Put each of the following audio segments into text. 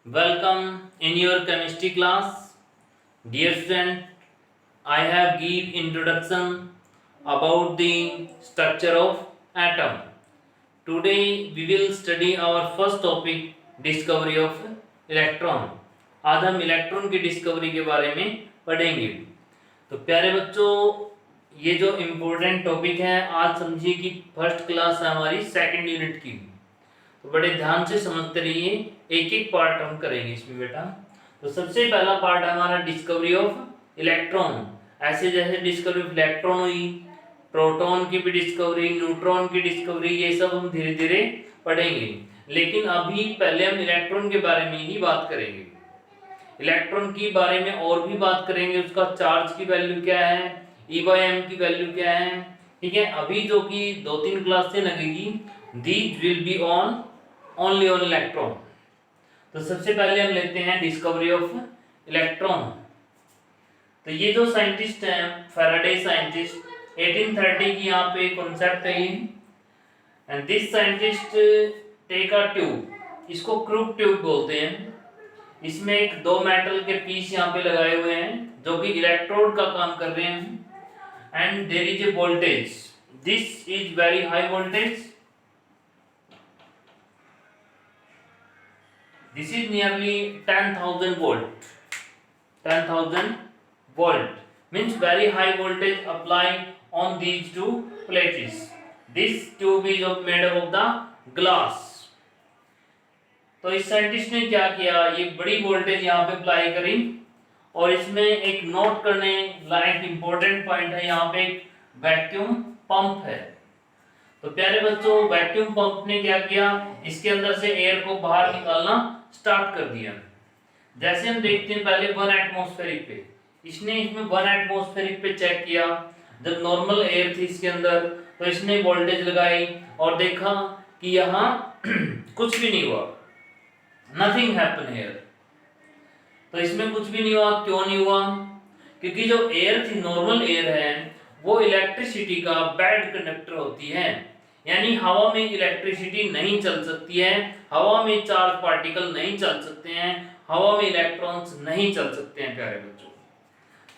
Welcome in your chemistry class. Dear student, I have give introduction about the structure of atom. Today we will study our first topic discovery of electron. आज हम electron की discovery के बारे में पढ़ेंगे। तो प्यारे बच्चों, ये जो इम्पोर्टेंट टॉपिक है आज समझिए कि फर्स्ट क्लास है हमारी सेकंड यूनिट की। तो बड़े ध्यान से समझते रहिए, एक एक पार्ट हम करेंगे इसमें बेटा। तो सबसे पहला पार्ट है हमारा डिस्कवरी ऑफ इलेक्ट्रॉन। ऐसे जैसे डिस्कवरी ऑफ इलेक्ट्रॉन हुई, प्रोटॉन की भी डिस्कवरी, न्यूट्रॉन की डिस्कवरी, ये सब हम धीरे धीरे पढ़ेंगे। लेकिन अभी पहले हम इलेक्ट्रॉन के बारे में ही बात करेंगे। इलेक्ट्रॉन के बारे में और भी बात करेंगे, उसका चार्ज की वैल्यू क्या है, E/m की वैल्यू क्या है। ठीक है, अभी जो कि 2-3 क्लास से लगेगी, these will be on only on electron. तो सबसे पहले हम लेते हैं डिस्कवरी ऑफ इलेक्ट्रॉन। तो ये जो साइंटिस्ट हैं, फैराडे साइंटिस्ट, 1830 की यहाँ पे कॉन्सेप्ट है ये। And this scientist take a tube, इसको क्रूक ट्यूब बोलते हैं। इसमें एक 2 मेटल के पीस यहाँ पे लगाए हुए हैं जो कि इलेक्ट्रोड का काम कर रहे हैं। And there is a voltage, this is very high voltage, this is nearly 10,000 volt. 10,000 volt means very high voltage applied on these two plates. This tube is made up of the glass. तो इस scientist ने क्या किया, ये बड़ी voltage यहाँ पे apply करी और इसमें एक नोट करने लायक इंपॉर्टेंट पॉइंट है, यहाँ पे एक वैक्यूम पंप है। तो प्यारे बच्चों, वैक्यूम पंप ने क्या किया, इसके अंदर से एयर को बाहर निकालना स्टार्ट कर दिया। जैसे हम देखते हैं पहले 1 एटमॉस्फेरिक पे, इसने इसमें 1 एटमॉस्फेरिक पे चेक किया। जब नॉर्मल एयर थी इसके अंदर, तो इसने वोल्टेज लगाई और देखा कि यहाँ कुछ भी नहीं हुआ, नथिंग हैपन हियर। तो इसमें कुछ भी नहीं हुआ, क्यों नहीं हुआ? क्योंकि जो एयर थी, नॉर्मल एयर है, वो इलेक्ट्रिसिटी का बैड कंडक्टर होती है। यानी हवा में इलेक्ट्रिसिटी नहीं चल सकती है, हवा में चार्ज पार्टिकल नहीं चल सकते हैं, हवा में इलेक्ट्रॉन्स नहीं चल सकते हैं प्यारे बच्चों।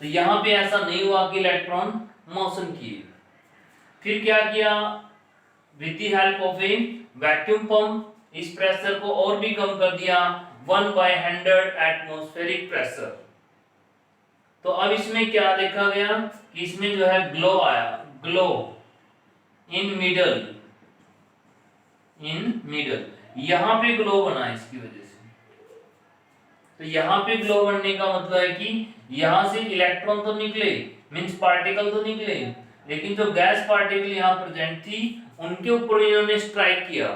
तो यहाँ पे ऐसा नहीं हुआ कि इलेक्ट्रॉन मोशन किए। फिर क्या किया, with the help of A vacuum pump इस प्रेशर को और भी कम कर दिया, 1/100 एटमॉस्फेरिक प्रेशर। तो अब इसमें क्या देखा गया कि इसमें जो है ग्लो आया, ग्लो इन मिडल, यहां पे ग्लो बना इसकी वजह से। तो यहां पे ग्लो बनने का मतलब है कि यहां से इलेक्ट्रॉन तो निकले, मींस पार्टिकल तो निकले, लेकिन जो गैस पार्टिकल यहां प्रेजेंट थी उनके ऊपर इन्होंने स्ट्राइक किया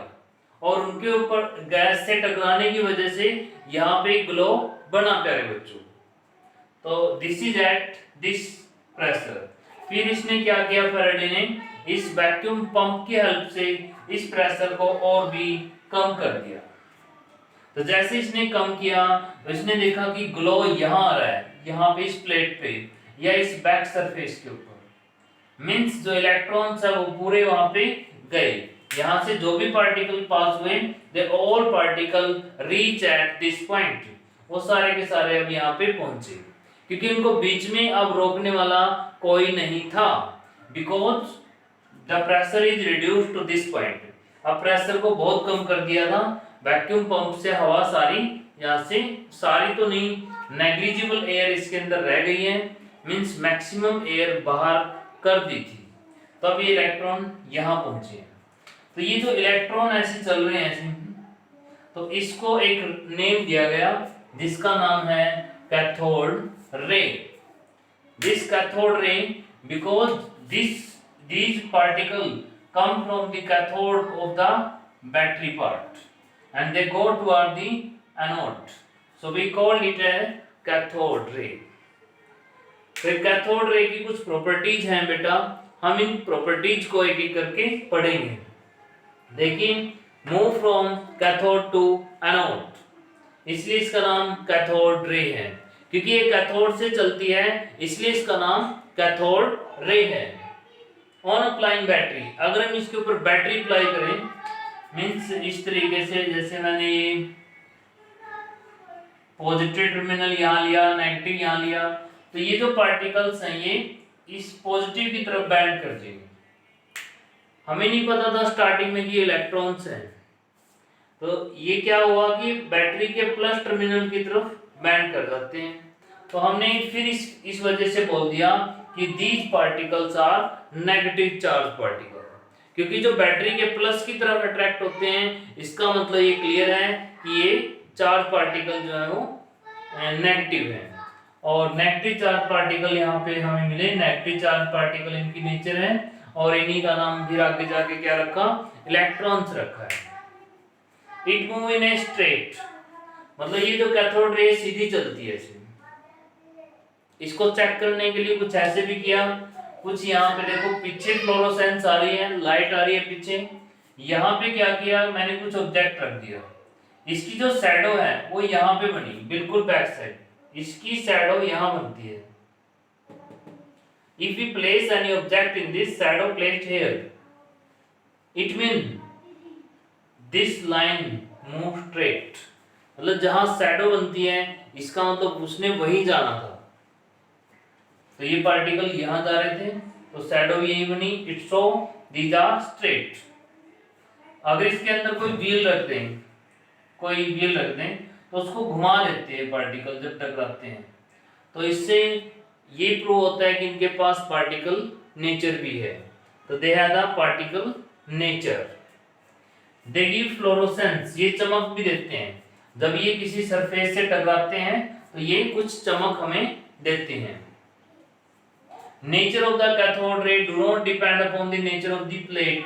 और उनके ऊपर गैस से टकराने की वजह से यहां पे ग्लो बना प्यारे बच्चों। तो this is at this pressure. फिर इसने क्या किया, फैराडे ने इस वैक्यूम पंप की हेल्प से इस प्रेशर को और भी कम कर दिया। तो जैसे इसने कम किया तो इसने देखा कि ग्लो यहां आ रहा है, यहां पे इस प्लेट पे या इस बैक सरफेस के ऊपर। मींस जो इलेक्ट्रॉन्स है वो पूरे वहां पे गए, यहां से जो भी पार्टिकल पास हुए, they all particle reach at this point, वो सारे के सारे अब यहां पे पहुंचे, क्योंकि उनको बीच में अब रोकने वाला कोई नहीं था, because the pressure is reduced to this point. अब प्रेशर को बहुत कम कर दिया था, वैक्यूम पंप से हवा सारी यहाँ से, सारी तो नहीं, नेग्लिजिबल एयर इसके अंदर रह गई है, मींस मैक्सिमम एयर बाहर कर दी थी। तो अब ये इलेक्ट्रॉन यहाँ पहुंचे हैं। तो ये जो इलेक्ट्रॉन ऐसे चल रहे हैं ऐसे, तो इसको एक नेम दिया गया जिसका नाम है cathode ray. This cathode ray, because these particles come from the cathode of the battery part and they go toward the anode, so we call it a cathode ray. फिर कैथोड रे की कुछ properties हैं बेटा, हम इन properties को एक एक करके पढ़ेंगे। देखिए, move from cathode to anode, इसलिए इसका नाम कैथोड रे है, क्योंकि ये कैथोड से चलती है, इसलिए इसका नाम कैथोड रे है। ऑन अप्लाइंग बैटरी, अगर हम इसके ऊपर बैटरी अप्लाई करें, मींस इस तरीके से, जैसे मैंने पॉजिटिव टर्मिनल यहाँ लिया, नेगेटिव यहाँ लिया, तो ये जो पार्टिकल्स हैं ये इस पॉजिटिव की तरफ बैंड कर जाएंगे। हमें नहीं पता था स्टार्टिंग में कि ये इलेक्ट्रॉन्स हैं, तो ये क्या हुआ कि बैटरी के प्लस टर्मिनल की तरफ बैंड कर जाते हैं। तो हमने फिर इस वजह से बोल दिया कि these particles are negative charge particle, क्योंकि जो बैटरी के प्लस की तरफ अट्रैक्ट होते हैं, इसका मतलब ये क्लियर है कि ये चार्ज पार्टिकल जो है वो नेगेटिव है। और नेगेटिव चार्ज पार्टिकल यहाँ पे हमें मिले, नेगेटिव चार्ज पार्टिकल इनकी नेचर है, और इन्हीं का नाम फिर आगे जाके क्या रखा, इलेक्ट्रॉन्स रखा है। It move in a straight, मतलब ये जो कैथोड रे सीधी चलती है ऐसे। इसको चेक करने के लिए कुछ ऐसे भी किया, कुछ यहाँ पे देखो पीछे फ्लोरोसेंस आ रही है, लाइट आ रही है पीछे। यहाँ पे क्या किया मैंने, कुछ ऑब्जेक्ट रख दिया, इसकी जो शैडो है वो यहाँ पे बनी, बिल्कुल बैक साइड, इसकी शैडो यहाँ बनती है। If we place any object in this shadow placed here, it means this line move straight, मतलब जहां शैडो बनती है इसका मतलब उसने वही जाना था। तो ये पार्टिकल यहाँ जा रहे थे तो शैडो यही बनी, it show these are straight. अगर इसके अंदर कोई व्हील रख दें, तो उसको घुमा देते हैं पार्टिकल जब टकराते हैं, तो इससे ये प्रूव होता है कि इनके पास पार्टिकल नेचर भी है। तो they have the particle nature. They give fluorescence, ये चमक भी देते हैं, जब ये किसी सरफेस से टकराते हैं तो ये कुछ चमक हमें देते हैं। Nature of the cathode ray do not depend upon the nature of the plate.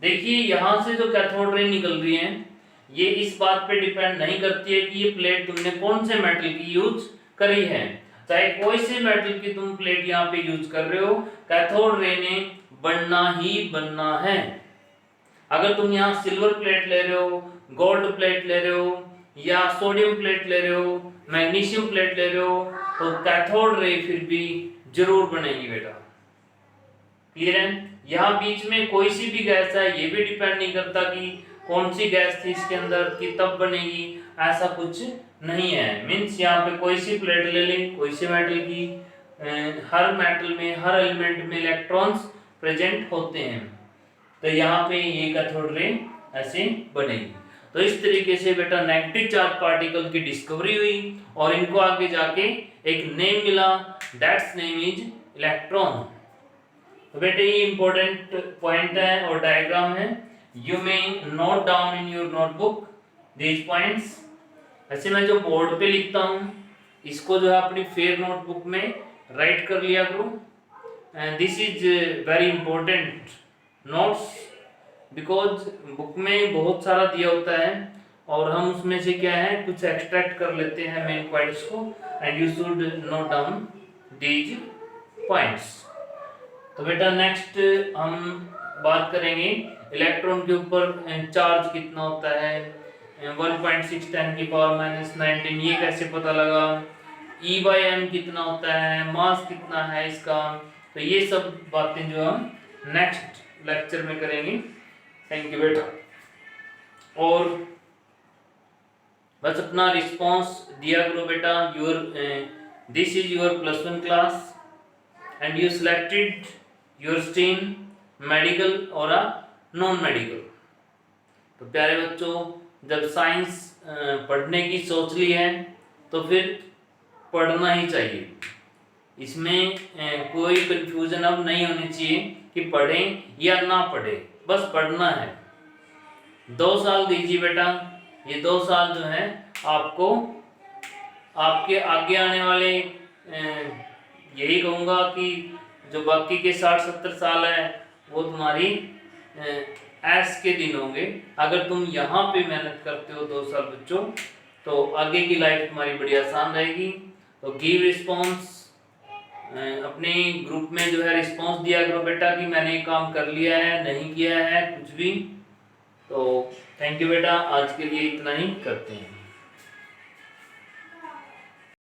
देखिए यहां से जो कैथोड रे निकल रही है ये इस बात पे डिपेंड नहीं करती है कि ये प्लेट तुमने कौन से मेटल की यूज करी है। चाहे कोई से मेटल की तुम प्लेट यहाँ पे यूज कर रहे हो, कैथोड रे ने बनना ही बनना है। अगर तुम यहाँ सिल्वर प्लेट ले रहे हो, गोल्ड प्लेट ले रहे हो, या सोडियम प्लेट ले रहे हो, मैग्नीशियम प्लेट ले रहे हो, तो कैथोड रे फिर भी जरूर बनेगी बेटा। क्लियर है? यहाँ बीच में कोई सी भी गैस है, ये भी डिपेंड नहीं करता कि कौन सी गैस थी इसके अंदर कि तब बनेगी, ऐसा कुछ नहीं है। मीन्स यहाँ पे कोई सी प्लेट ले लें, कोई सी मेटल की, हर मेटल में, हर एलिमेंट में इलेक्ट्रॉन्स प्रेजेंट होते हैं, तो यहाँ पे ये कैथोड रे ऐसे बनेगी। तो इस तरीके से बेटा नेगेटिव चार्ज पार्टिकल की डिस्कवरी हुई और इनको आगे जाके एक नेम मिला, दैट्स नेम इज इलेक्ट्रॉन। तो बेटे ये इंपॉर्टेंट पॉइंट है और डायग्राम है, you may note down in your notebook these points. ऐसे मैं जो बोर्ड पे लिखता हूँ इसको जो है अपनी फेयर नोटबुक में राइट कर लिया करो, and this is very important notes, because book में बहुत सारा दिया होता है और हम उसमें से क्या है कुछ एक्सट्रैक्ट कर लेते हैं मेन पॉइंट्स को, and you should note down these points. तो बेटा नेक्स्ट हम बात करेंगे इलेक्ट्रॉन के ऊपर, चार्ज कितना होता है, 1.6 10 की पावर -19, ये कैसे पता लगा, E/m कितना होता है, मास कितना है इसका, तो ये सब बातें जो हम नेक्स्ट लेक्चर में करेंगे। थैंक यू बेटा। और बस अपना रिस्पांस दिया करो बेटा। Your this is your +1 class and you selected your stream medical और नॉन मेडिकल। तो प्यारे बच्चों, जब साइंस पढ़ने की सोच ली है तो फिर पढ़ना ही चाहिए, इसमें कोई कंफ्यूजन अब नहीं होनी चाहिए कि पढ़ें या ना पढ़ें, बस पढ़ना है। 2 साल दीजिए बेटा, ये 2 साल जो है आपको आपके आगे आने वाले, यही कहूँगा कि जो बाकी के 60-70 साल है वो तुम्हारी ऐश के दिन होंगे। अगर तुम यहाँ पे मेहनत करते हो 2 साल बच्चों, तो आगे की लाइफ तुम्हारी बड़ी आसान रहेगी। तो गिव रिस्पॉन्स, अपने ग्रुप में जो है रिस्पॉन्स दिया करो बेटा कि मैंने ये काम कर लिया है, नहीं किया है, कुछ भी। तो थैंक यू बेटा, आज के लिए इतना ही करते हैं।